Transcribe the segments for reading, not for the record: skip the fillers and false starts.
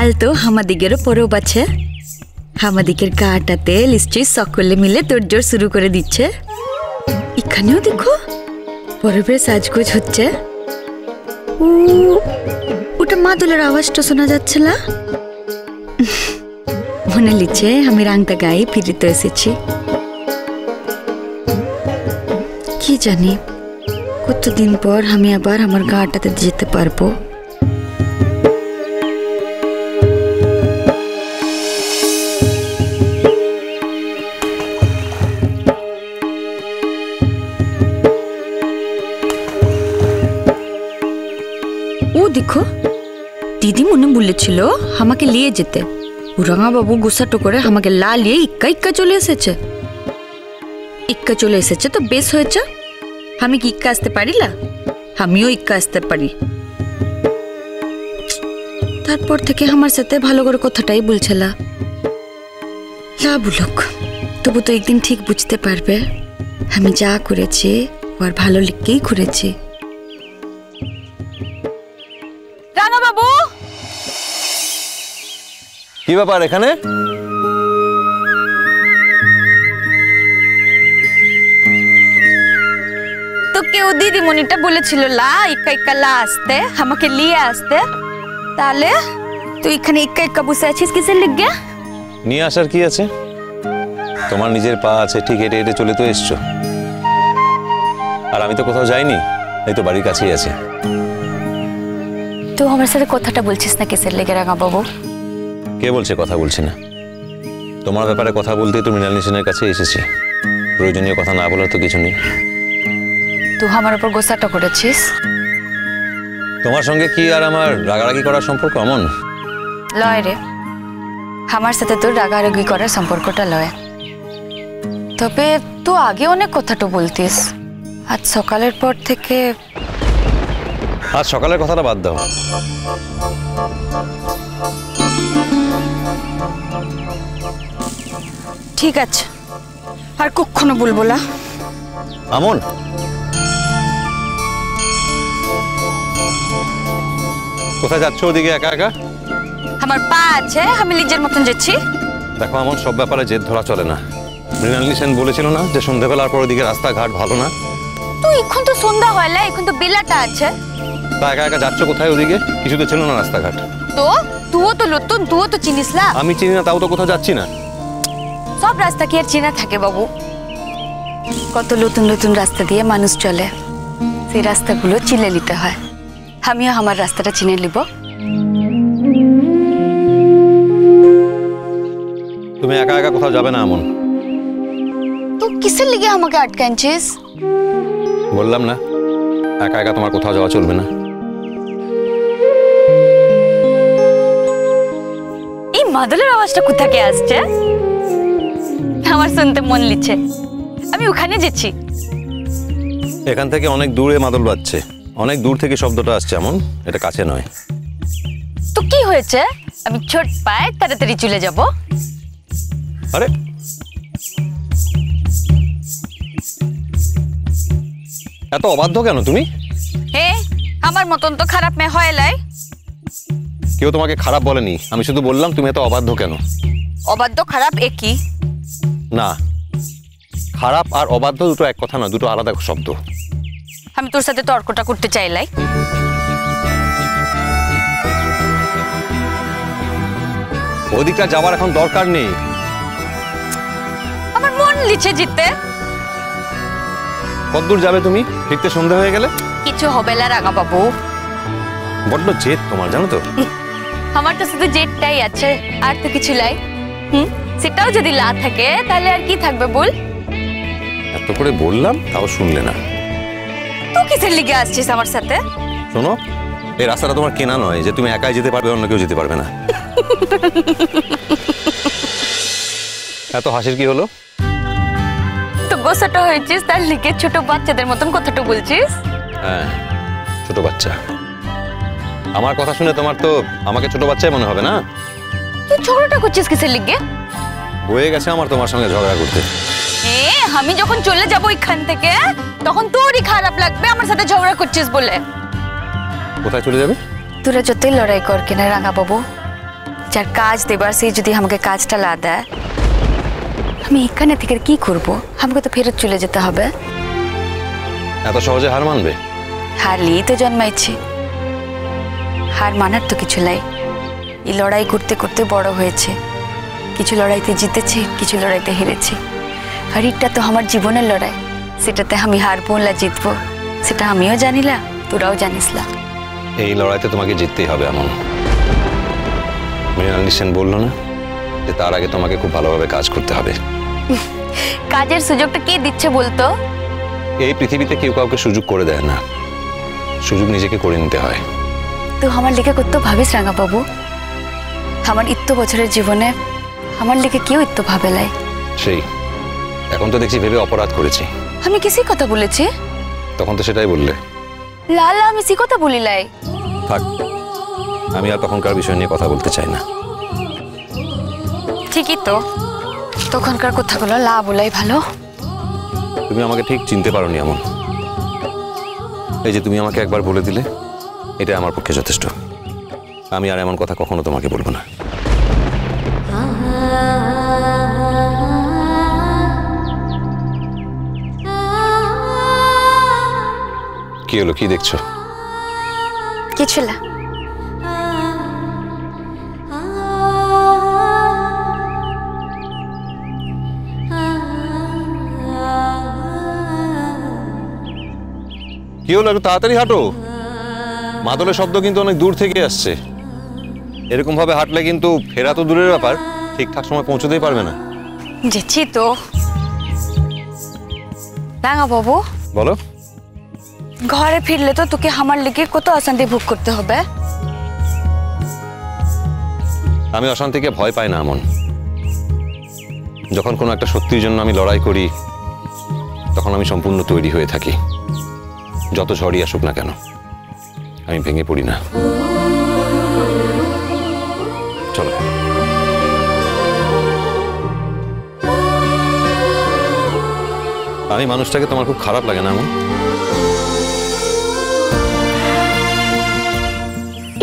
কাল তো আমাদিগেরও পরব আছে। আমাদিগের গাটাতে নিশ্চয়ই সকলে মিলে তোড়জোড় শুরু করে দিচ্ছে। এখানেও দেখো পরবের সাজগোজ হচ্ছে। ওটা মাদলের আওয়াজটা শোনা যাচ্ছে না? মনে লিচ্ছে আমি রাংটা গায়ে ফিরিতে এসেছি। কি জানি কতদিন পর আমি আবার আমার গাটাতে যেতে পারবো। ও দেখো দিদি মনে বলেছিল আমাকে নিয়ে যেতে। রাঙা বাবু গুসাটো করে আমাকে লিয়ে ইক্কা ইক্কা চলে এসেছে। ইক্কা চলে এসেছে তো বেশ হয়েছে। আমি কি ইক্কা আসতে পারি না? আমিও ইক্কা আসতে পারি। তারপর থেকে আমার সাথে ভালো করে কথাটাই বলছিল। বলুক, তবু তো একদিন ঠিক বুঝতে পারবে আমি যা করেছি ওর ভালো লিখেই করেছি। রাঙা বাবু, কি ব্যাপার এখানে? তো কেউ দিদিমণিটা বলেছিল লা ইক্কা ইক্কা লা আসতে, আমাকে নিয়ে আসতে। তাহলে তুই এখানে ইক্কা ইক্কা বসে আছিস কিসের লিগে? নিয়ে আসার কি আছে? তোমার নিজের পা আছে, ঠিক হেঁটে হেঁটে চলে তো এসছো। আর আমি তো কোথাও যাইনি, এই তো বাড়ির কাছেই আছে। তো আমার সাথে কথাটা বলছিস না কিসের লিগে রাঙা বাবু? কে বলছে কথা বলছি না? তোমার ব্যাপারে কথা বলতেই তো মৃণালিনী সেনের কাছে এসেছি। প্রয়োজনীয় কথা না বলার তো কিছু নেই। তুই আমার উপর গোসাটা করেছিস? তোমার সঙ্গে কি আর আমার রাগারাগি করার সম্পর্ক এমন? লয় রে, আমার সাথে তোর রাগারাগি করার সম্পর্কটা লয়। তবে তুই আগে অনেক কথাটা বলতিস, আজ সকালের পর থেকে। আজ সকালের কথাটা বাদ দাও। ঠিক আছে, আর কখনো বলবো না। আমন, কোথায় যাচ্ছ ওদিকে একা একা? আমার পা আছে, আমি নিজের মতন যাচ্ছি। দেখো আমন, সব ব্যাপারে জেদ ধরা চলে না। মৃণালিনী সেন বলেছিল না যে সন্ধ্যাবেলার পর ওদিকে রাস্তাঘাট ভালো না? তুই এখন তো সন্ধ্যা হয় না, এখন তো বেলাটা আছে। তা একা একা যাচ্ছ কোথায় ওদিকে? কিছু তো ছিল না রাস্তাঘাট। তো তুইও তো নতুন, তুইও তো চিনিস না। আমি চিনি না, তাও তো কোথাও যাচ্ছি না। সব রাস্তা কি আর চেনা থাকে বাবু? কত নতুন নতুন রাস্তা দিয়ে মানুষ চলে, সেই রাস্তাগুলো চিনে নিতে হয়। আমিও আমার রাস্তাটা চিনে নিব। তুমি একা একা কোথাও যাবে না আমন। তুই কিসের লিগে আমাকে আটকানছিস? বললাম না একা একা তোমার কোথাও যাওয়া চলবে না। এই মাদলের আওয়াজটা কোথা থেকে আসছে? আমার শুনতে মন লিচ্ছে। আমি ওখানে যাচ্ছি। এখান থেকে অনেক দূরে মাদল বাজছে, অনেক দূর থেকে শব্দটা আসছে। এমন এটা কাছে নয়। তো কি হয়েছে? আমি ছোট পায়ে তাড়াতাড়ি চলে যাব। আরে এত অবাধ্য কেন তুমি? হে, আমার মতন তো খারাপ মেয়ে হয় লাই। কেউ তোমাকে খারাপ বলেনি, আমি শুধু বললাম তুমি এত অবাধ্য কেন। অবাধ্য খারাপ একই না, খারাপ আর অবাধ্য দুটো এক কথা না, দুটো আলাদা শব্দ। আমি তোর সাথে তর্কটা করতে চাইলাই। ওদিকটা যাওয়ার এখন দরকার নেই। আমার মন লিছে জিততে। কতদূর যাবে তুমি? ফিরতে সন্ধ্যা হয়ে গেলে কিছু হবে না রাঙা বাবু। বড্ড জেদ তোমার, জানো তো। আমার তো শুধু জেদটাই আছে, আর তো কিছু লাই। সেটাও যদি লা থাকে তাহলে আর কি থাকবে বল? এত করে বললাম তাও শুনলে না। তুই কিসের লিগে আসছিস আমার সাথে? শোনো, এই রাস্তাটা তোমার কেনা নয় যে তুমি একাই যেতে পারবে, অন্য কেউ যেতে পারবে না। এত হাসির কি হলো? তো গোসাটা হয়েছিস তার লিগে ছোট বাচ্চাদের মতন কথাটা বলছিস। হ্যাঁ, ছোট বাচ্চা। আমার কথা শুনে তোমার তো আমাকে ছোট বাচ্চাই মনে হবে না? তুই ঝগড়াটা করছিস কিসের লিগে? হয়ে গেছে আমার তোমার সঙ্গে ঝগড়া করতে। আমি যখন চলে যাব এখান থেকে তখন তোরই খারাপ লাগবে আমার সাথে ঝগড়া করছিস বলে। কোথায় চলে যাবে? তোরা যতই লড়াই কর কিনা রাঙা বাবু, যার কাজ দেবার সেই যদি আমাকে কাজটা লা দেয়, আমি এখানে থেকে কি করব? আমাকে তো ফেরত চলে যেতে হবে। এত সহজে হার মানবে? হারলেই তো জন্মাইছি, হার মানার তো কিছু নাই। এই লড়াই করতে করতে বড় হয়েছে, কিছু লড়াইতে জিতেছি, কিছু লড়াইতে হেরেছি। আর এটা তো আমার জীবনের লড়াই, সেটাতে আমি হারবো না জিতবো সেটা আমিও জানিলা, তোরাও জানিসলা। এই লড়াইতে তোমাকে জিততেই হবে এমন। মৃণালিনী সেন বললো না যে তার আগে তোমাকে খুব ভালোভাবে কাজ করতে হবে? কাজের সুযোগটা কে দিচ্ছে বলতো? এই পৃথিবীতে কেউ কাউকে সুযোগ করে দেয় না, সুযোগ নিজেকে করে নিতে হয়। তো আমার লিখে করতে ভাবিস রাঙা বাবু? আমার ইত্য বছরের জীবনে আমার লিখে কেউ ইত্য ভাবে লাই। সেই এখন তো দেখছি ভেবে অপরাধ করেছি। আমি কিসি কথা বলেছি? তখন তো সেটাই বললে। লালা আমি সি কথা বলি লাই। থাক, আমি আর তখনকার বিষয় নিয়ে কথা বলতে চাই না। ঠিকই তো, তখনকার কথাগুলো লা বলাই ভালো। তুমি আমাকে ঠিক চিনতে পারোনি এমন। এই যে তুমি আমাকে একবার বলে দিলে, এটা আমার পক্ষে যথেষ্ট। আমি আর এমন কথা কখনো তোমাকে বলবো না। কি হলো, কি দেখছো? কিছু না। কি হলো, একটু তাড়াতাড়ি হাঁটো। মাদলের শব্দ কিন্তু অনেক দূর থেকে আসছে। এরকম ভাবে হাঁটলে কিন্তু ফেরা তো দূরের ব্যাপার, ঠিকঠাক সময় পৌঁছতেই পারবে না। যেছি তো। রাঙা বাবু বলো। ঘরে ফিরলে তো তোকে আমার লেগে কত অশান্তি ভোগ করতে হবে। আমি অশান্তিকে ভয় পাই না এমন। যখন কোনো একটা সত্যির জন্য আমি লড়াই করি, তখন আমি সম্পূর্ণ তৈরি হয়ে থাকি। যত ঝড়ই আসুক না কেন, আমি ভেঙে পড়ি না। চলো। আমি মানুষটাকে তোমার খুব খারাপ লাগে না এমন?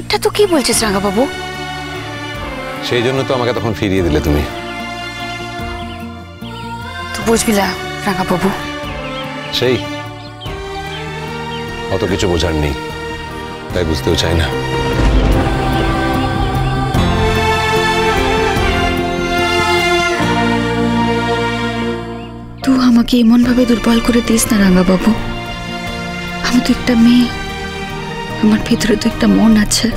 এটা তো কি বলছিস রাঙা বাবু? সেই জন্য তো আমাকে তখন ফিরিয়ে দিলে তুমি। তুই বুঝবি না রাঙা বাবু। সেই অত কিছু বোঝার নেই, তাই বুঝতেও চাই না। তুই আমাকে এমন ভাবে দুর্বল করে দিস না রাঙা বাবু। আমি তো একটা মেয়ে, আমার ভিতরে তো একটা মন আছে,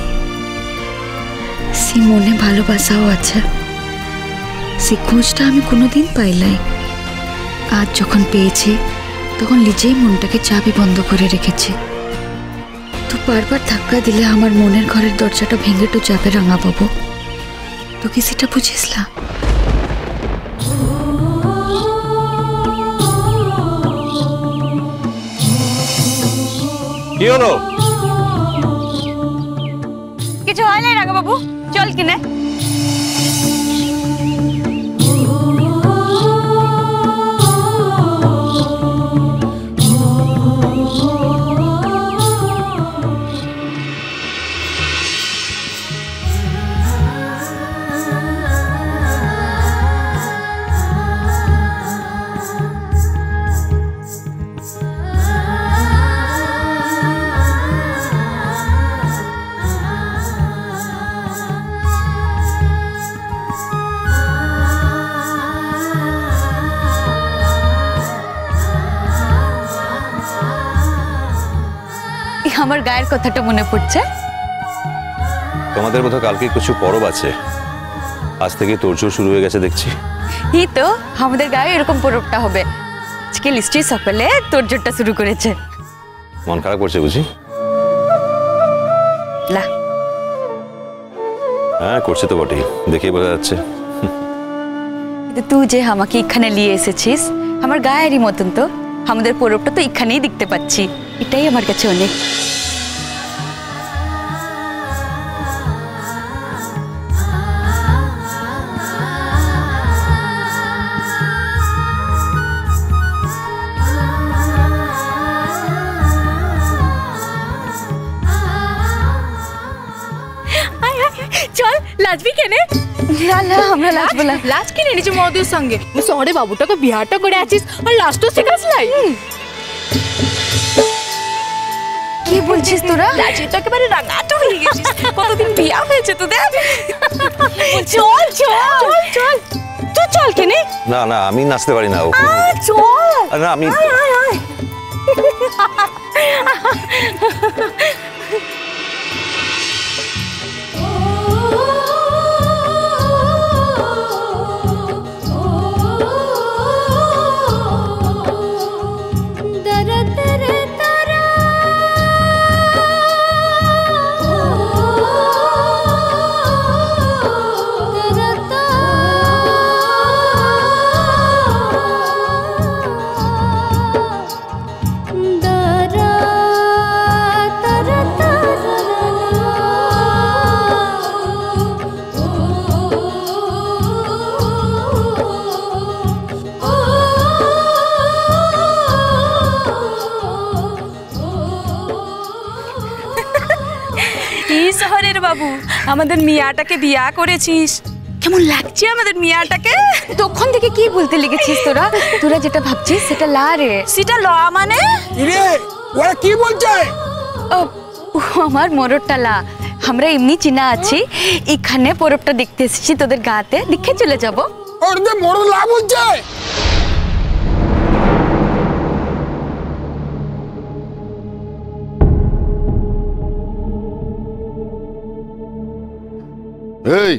সে মনে ভালোবাসাও আছে। সে খোঁজটা আমি কোনোদিন পাইলাই। আজ যখন পেয়েছি তখন নিজেই মনটাকে চাবি বন্ধ করে রেখেছি। তো বারবার ধাক্কা দিলে আমার মনের ঘরের দরজাটা ভেঙে তো যাবে রাঙা বাবু। তো কি সেটা বুঝিস না? কি হলো? কিছু হয় নাই রাঙা বাবু, চল কিনে। আমার গায়ের কথাটা মনে পড়ছে। তোমাদের বোধহয় কালকে কিছু পরব আছে, আজ থেকে তোড়জোড় শুরু হয়ে গেছে দেখছি। এই তো আমাদের গায়ে এরকম পরবটা হবে। আজকে নিশ্চয়ই সকালে তোড়জোড়টা শুরু করেছে। মন খারাপ করছে বুঝি? না, হ্যাঁ করছে তো বটেই, দেখেই বোঝা যাচ্ছে। তুই যে আমাকে এখানে নিয়ে এসেছিস, আমার গায়েরই মতন তো। আমাদের পরবটা তো এখানেই দেখতে পাচ্ছি, এটাই আমার কাছে অনেক। চল নাচবি কেনে? না না আমরা নাচবো না। লাজ কিনে নিচে মদের সঙ্গে শহরে বাবুটাকে বিহারটা করে আছিস আর লাস্টও শেখাস লাই। কি বলছিস তোরা? লাজে তো একেবারে রাঙাটো হয়ে গেছিস। কতদিন বিয়া হয়েছে তোদের? চল চল চল তুই চল কেনে। না না আমি নাচতে পারি না। চল না আমি শহরের বাবু আমাদের মিয়াটাকে বিয়া করেছিস, কেমন লাগছে আমাদের মিয়াটাকে? তখন থেকে কি বলতে লেগেছিস তোরা? তোরা যেটা ভাবছিস সেটা লা রে। সেটা ল মানে? রে ওরা কি বলছে? ও আমার মরদটা লা। আমরা এমনি চিনা আছি, এখানে পরবটা দেখতে এসেছি তোদের গাতে, দেখে চলে যাব। ওদের মরদ লা বলছে? এই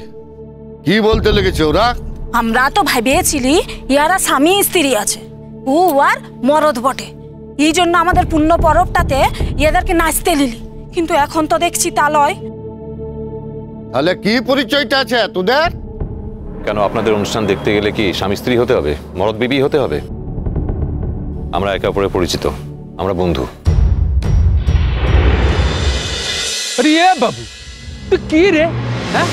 কি বলতে লেগেছে ওরা? আমরা তো ভেবেছিলি ইয়ারা স্বামী স্ত্রী আছে, ও আর মরদ বটে, এই জন্য আমাদের পূর্ণ পরবটাতে এদেরকে নাচতে লিলি, কিন্তু এখন তো দেখছি তা লয়। তাহলে কি পরিচয়টা আছে তোদের? কেন আপনাদের অনুষ্ঠান দেখতে গেলে কি স্বামী স্ত্রী হতে হবে, মরদ বিবি হতে হবে? আমরা একে অপরে পরিচিত, আমরা বন্ধু। আরে বাবু তুই কি রে? হ্যাঁ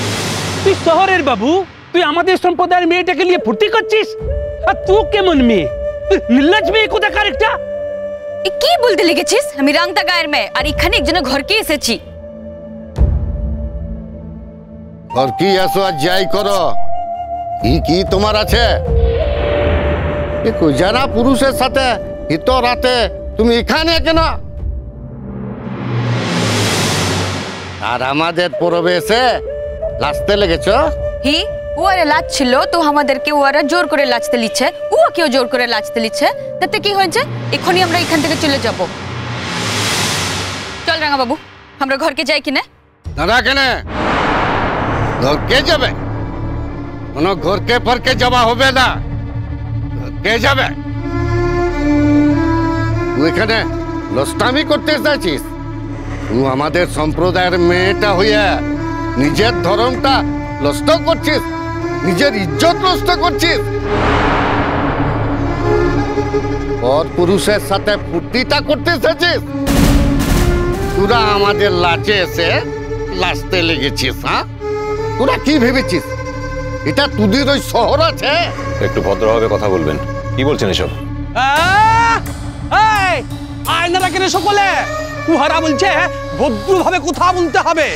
তুই শহরের বাবু, তুই আমাদের সম্প্রদায়ের মেয়েটাকে নিয়ে ফুর্তি করছিস? আর তুই কেমন মেয়ে? তুই নির্লজ্জ মেয়ে কোথাকার একটা। কি বলতে লেগেছিস? আমি রাংতা গায়ের মেয়ে, আর এখানে একজনের ঘরকে এসেছি। আর কি আসো আর যাই করো, কি তোমার আছে? যারা পুরুষের সাথে হিত রাতে তুমি এখানে কেন? আর আমাদের পরবে এসে লাচতে লেগেছ? হি ওরা লাচছিল তো আমাদেরকে ওরা জোর করে লাচতে লিচ্ছে, ও কেউ জোর করে লাচতে লিচ্ছে, তাতে কি হয়েছে? এখনই আমরা এখান থেকে চলে যাব। চল রাঙা বাবু, আমরা ঘরকে যাই কিনা? দাদা কেন ঘরকে যাবে? কোনো ঘরকে পরকে যাওয়া হবে না, কে যাবে? তুই এখানে লস্টামি করতে চাইছিস? তুই আমাদের সম্প্রদায়ের মেয়েটা হইয়া নিজের ধর্মটা নষ্ট করছিস, নিজের ইজ্জত নষ্ট করছিস। পর পুরুষের সাথে ফুর্তিটা করতে এসেছিস। তোরা আমাদের লাচে এসে লাচতে লেগেছিস। হ্যাঁ তোরা কি ভেবেছিস এটা তোদের ওই শহর আছে? একটু ভদ্রভাবে কথা বলবেন। কি বলছেন এসব? আয়নারা কেন সকলে? উহারা বলছে ভদ্রভাবে কথা বলতে হবে।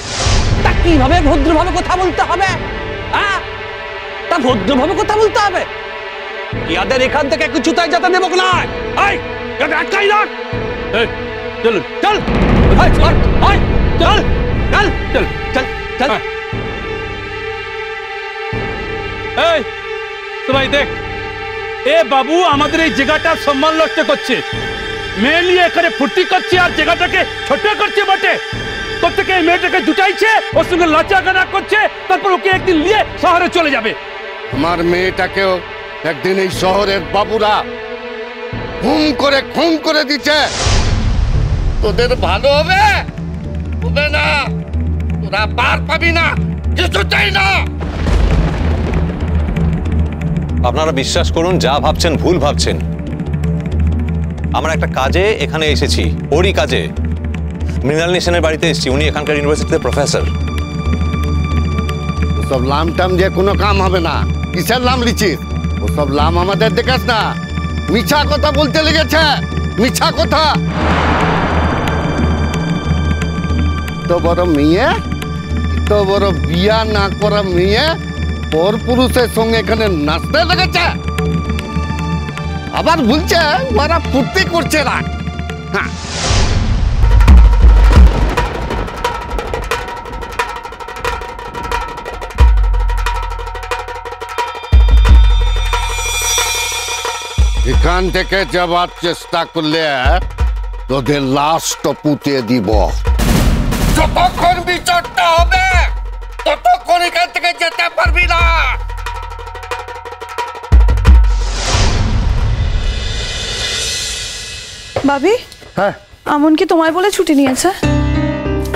তা কিভাবে ভদ্রভাবে কথা বলতে হবে? হ্যাঁ তা ভদ্রভাবে কথা বলতে হবে। ইয়াদের এখান থেকে একটু চুতায় যাতে নেব না। এই ইয়াদের আটকাই রাখ। এই চল চল চল চল চল চল চল চল। এই সবাই দেখ, এ বাবু আমাদের এই জায়গাটা সম্মান নষ্ট করছে, মেয়ে নিয়ে এখানে ফুর্তি করছে আর জায়গাটাকে ছোট করছে বটে। প্রত্যেকে মেয়েটাকে জুটাইছে, ওর সঙ্গে লাচাগানা করছে, তারপর ওকে একদিন নিয়ে শহরে চলে যাবে। আমার মেয়েটাকেও একদিন এই শহরের বাবুরা খুন করে দিচ্ছে। তোদের ভালো হবে? হবে না, তোরা পার পাবি না, কিছুতেই না। আপনারা বিশ্বাস করুন, যা ভাবছেন ভুল ভাবছেন। আমরা একটা কাজে এখানে এসেছি, ওরই কাজে। মৃণালিনী সেনের বাড়িতে এসেছি, উনি এখানকার ইউনিভার্সিটিতে প্রফেসর। ওসব লাম টাম যে কোনো কাম হবে না। কিসের লাম লিচিস? ওসব লাম আমাদের দেখাস না। মিছা কথা বলতে লেগেছে, মিছা কথা। তো বড় মেয়ে, তো বড় বিয়া না করা মেয়ে পর পুরুষের সঙ্গে এখানে নাচতে লেগেছে, আবার বলছে ওরা ফুর্তি করছে না। হ্যাঁ, এখান থেকে যাবার চেষ্টা করলে তোদের লাশটা পুঁতে দিব। যতক্ষণ বিচারটা হবে ততক্ষণ এখান থেকে যেতে পারবি না। ভাবি, হ্যাঁ আমন কি তোমায় বলে ছুটি নিয়েছে?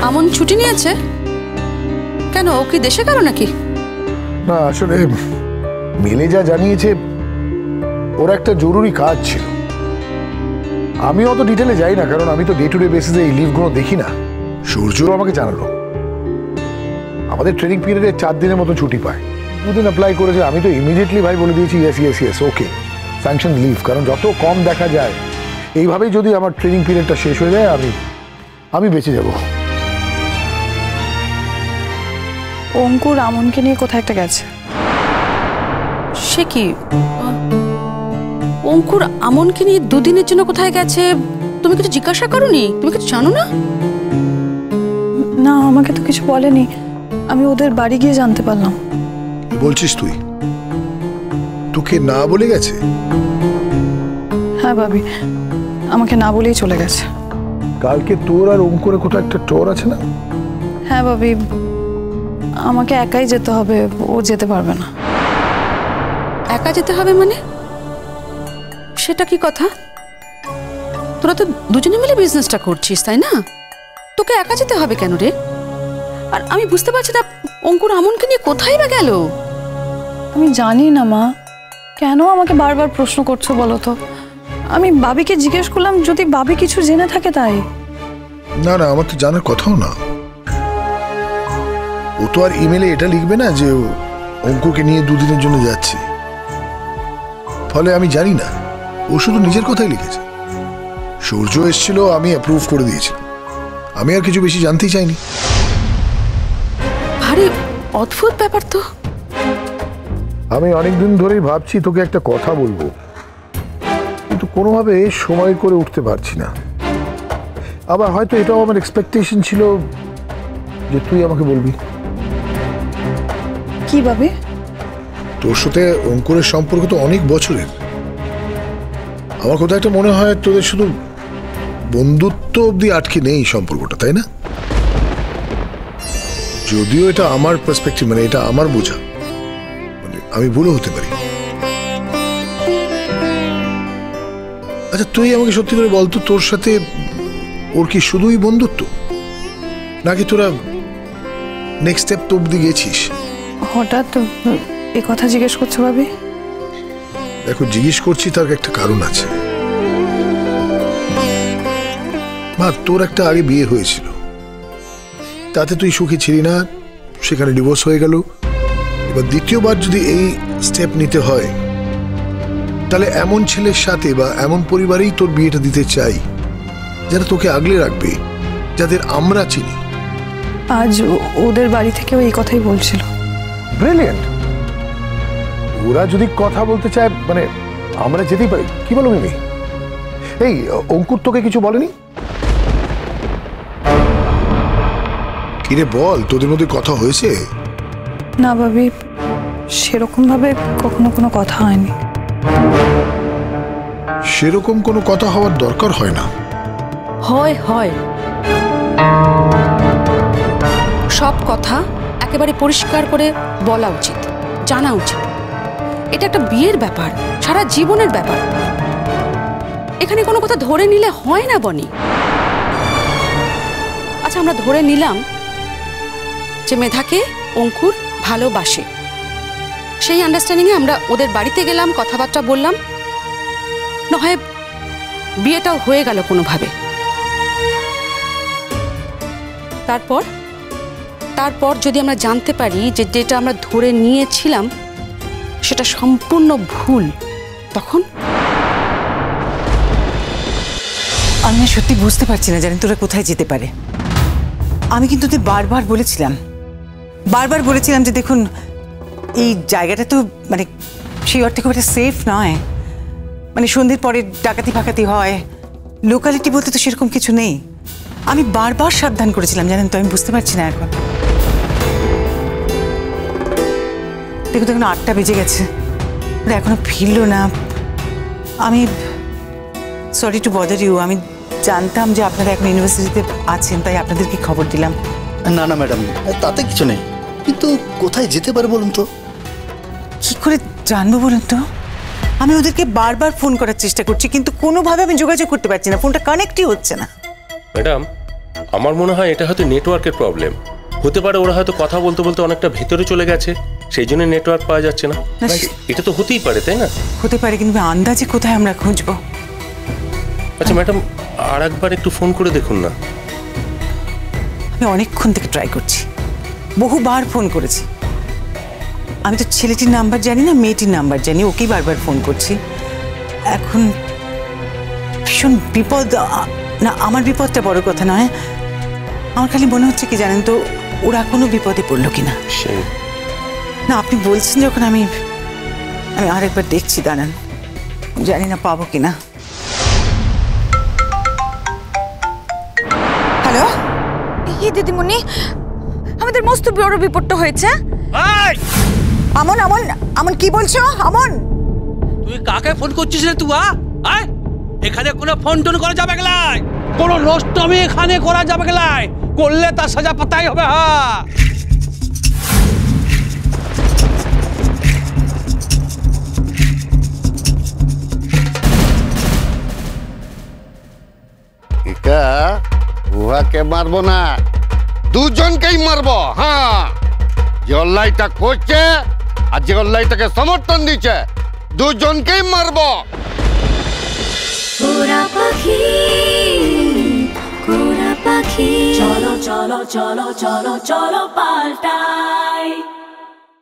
আমন ছুটি নিয়েছে কেন? ও কি দেশে গেল নাকি? না, আসলে মিলে যা জানিয়েছে ওর একটা জরুরি কাজ ছিল। আমি অত ডিটেলে যাই না, কারণ আমি তো ডে টু ডে বেসিসে এই লিভগুলো দেখি না। সূর্যও আমাকে জানালো আমাদের ট্রেনিং পিরিয়ডে 4 দিনের মতো ছুটি পায়। 2 দিন অ্যাপ্লাই করেছে। আমি তো ইমিডিয়েটলি ভাই বলে দিয়েছি yes yes yes okay sanction leave, কারণ যত কম দেখা যায় এইভাবেই যদি আমার ট্রেনিং পিরিয়ডটা শেষ হয়ে যায় আমি বেঁচে যাব। অঙ্কুর আমনকে নিয়ে কোথায় একটা গেছে। সে কি? অঙ্কুর আমনকে নিয়ে 2 দিনের জন্য কোথায় গেছে তুমি কিছু জিজ্ঞাসা করোনি? তুমি কিছু জানো না? না, আমাকে তো কিছু বলেনি। আমি ওদের বাড়ি গিয়ে জানতে পারলাম। কি বলছিস তুই? তোকে না বলে গেছে? হ্যাঁ ভাবি, আমাকে না বলেই চলে গেছে। কালকে তোর আর অঙ্কুরে কোথাও একটা টোর আছে না? হ্যাঁ ভাবি, আমাকে একাই যেতে হবে, ও যেতে পারবে না। একা যেতে হবে মানে? সেটা কি কথা? তোরা তো দুজনে মিলে বিজনেসটা করছিস, তাই না? তোকে একা যেতে হবে কেন রে? আর আমি বুঝতে পারছি না অঙ্কুর আমনকে নিয়ে কোথায় বা গেল। আমি জানি না মা, কেন আমাকে বারবার প্রশ্ন করছো বলো তো? আমি বাবিকে জিজ্ঞেস করলাম, যদি বাবি কিছু জেনে থাকে তাই। না না, আমার তো জানার কথাও না। ও তো আর ইমেলে এটা লিখবে না যে ও অঙ্কুকে নিয়ে 2 দিনের জন্য যাচ্ছে। ফলে আমি জানি না, ও শুধু নিজের কথাই লিখেছে। সূর্য এসেছিল, আমি অ্যাপ্রুভ করে দিয়েছি। আমি আর কিছু বেশি জানতেই চাইনি। ভারী অদ্ভুত ব্যাপার তো। আমি অনেকদিন ধরেই ভাবছি তোকে একটা কথা বলবো, কিন্তু কোনোভাবে সময় করে উঠতে পারছি না। আবার হয়তো এটাও আমার এক্সপেকটেশন ছিল যে তুই আমাকে বলবি। কি ভাবি? তোর সাথে অঙ্কুরের সম্পর্ক তো অনেক বছরের। আমার কোথাও একটা মনে হয় তোদের শুধু বন্ধুত্ব অবধি আটকে নেই সম্পর্কটা, তাই না? যদিও এটা আমার পার্সপেক্টিভ, মানে এটা আমার বোঝা, মানে আমি ভুলও হতে পারি। আচ্ছা তুই আমাকে সত্যি করে বলতো, তোর সাথে ওর কি শুধুই বন্ধুত্ব, নাকি তোরা নেক্সট স্টেপ তো অবধি গেছিস? হঠাৎ এ কথা জিজ্ঞেস করছো ভাবি? দেখো, জিজ্ঞেস করছি তার একটা কারণ আছে। মা, তোর একটা আগে বিয়ে হয়েছিল, তাতে তুই সুখী ছিলি না, সেখানে ডিভোর্স হয়ে গেল। এবার দ্বিতীয়বার যদি এই স্টেপ নিতে হয়, তাহলে এমন ছেলের সাথে বা এমন পরিবারেই তোর বিয়েটা দিতে চাই যারা তোকে আগলে রাখবে, যাদের আমরা চিনি। আজ ওদের বাড়ি থেকেও এই কথাই বলছিল। ব্রিলিয়েন্ট। ওরা যদি কথা বলতে চায়, মানে আমরা যেতেই পারি। কি বলো মিমি? এই অঙ্কুর তোকে কিছু বলেনি? কিরে বল, তোদের মধ্যে কথা হয়েছে? না ভাবি, সেরকম ভাবে কখনো কোনো কথা হয়নি। সেরকম কোনো কথা হওয়ার দরকার হয় না। হয় সব কথা একেবারে পরিষ্কার করে বলা উচিত, জানা উচিত। এটা একটা বিয়ের ব্যাপার, সারা জীবনের ব্যাপার। এখানে কোনো কথা ধরে নিলে হয় না বনি। আচ্ছা, আমরা ধরে নিলাম যে মেধাকে অঙ্কুর ভালোবাসে। সেই আন্ডারস্ট্যান্ডিংয়ে আমরা ওদের বাড়িতে গেলাম, কথাবার্তা বললাম, না হয় বিয়েটাও হয়ে গেল কোনোভাবে। তারপর যদি আমরা জানতে পারি যে যেটা আমরা ধরে নিয়েছিলাম সেটা সম্পূর্ণ ভুল, তখন? আমি সত্যি বুঝতে পারছি না জানি তোরা কোথায় যেতে পারে। আমি কিন্তু বারবার বলেছিলাম যে দেখুন এই জায়গাটা তো মানে সেই অর্থে খুব একটা সেফ নয়, মানে সন্ধ্যের পরে ডাকাতি ফাকাতি হয়, লোকালিটি বলতে তো সেরকম কিছু নেই। আমি বারবার সাবধান করেছিলাম জানেন তো, আমি বুঝতে পারছি না এখন। দেখুন এখন 8টা বেজে গেছে, ওরা এখনো ফিরলো না। আমি সরি টু বদার ইউ, আমি জানতাম যে আপনারা এখন ইউনিভার্সিটিতে আছেন, তাই আপনাদেরকে খবর দিলাম। না না ম্যাডাম, তাতে কিছু নেই, কিন্তু কোথায় যেতে পারে বলুন তো? কি করে জানবো বলুন তো? আমি ওদেরকে বারবার ফোন করার চেষ্টা করছি, কিন্তু কোনোভাবে আমি যোগাযোগ করতে পারছি না, ফোনটা কানেক্টই হচ্ছে না। ম্যাডাম, আমার মনে হয় এটা হয়তো নেটওয়ার্কের প্রবলেম হতে পারে। ওরা হয়তো কথা বলতে বলতে অনেকটা ভেতরে চলে গেছে, সেই জন্য নেটওয়ার্ক পাওয়া যাচ্ছে না। এটা তো হতেই পারে, তাই না? হতে পারে, কিন্তু আন্দাজে কোথায় আমরা খুঁজবো? আচ্ছা ম্যাডাম, আর একবার একটু ফোন করে দেখুন না। আমি অনেকক্ষণ থেকে ট্রাই করছি, বহুবার ফোন করেছি। আমি তো ছেলেটির নাম্বার জানি না, মেয়েটির নাম্বার জানি, ওকেই বারবার ফোন করছি। এখন ভীষণ বিপদ। না, আমার বিপদটা বড় কথা নয়, আমার খালি মনে হচ্ছে কি জানেন তো, ওরা কোনো বিপদে পড়লো কিনা। না, আপনি বলছেন যখন, আমি আরেকবার দেখছি, দাঁড়ান, জানি না পাবো কিনা। হ্যালো, এই দিদিমণি, আমাদের মস্ত বড় বিপদটা হয়েছে। আমন আমন আমন, কি বলছো আমন? তুই কাকে ফোন করছিস রে তুই? এখানে কোনো ফোন টোন করা যাবে গেলাই, কোনো নষ্টমি এখানে করা যাবে গেলাই, করলে তার সাজা পাতাই হবে। উহাকে মারবো না, দুজনকেই মারবো। হ্যাঁ, যে অন্যায়টা করছে আর যে অন্যায়টাকে সমর্থন দিচ্ছে, দুজনকেই মারবো। কোরা পাখি, কোরা পাখি, চলো চলো চলো চলো চলো পাল্টাই।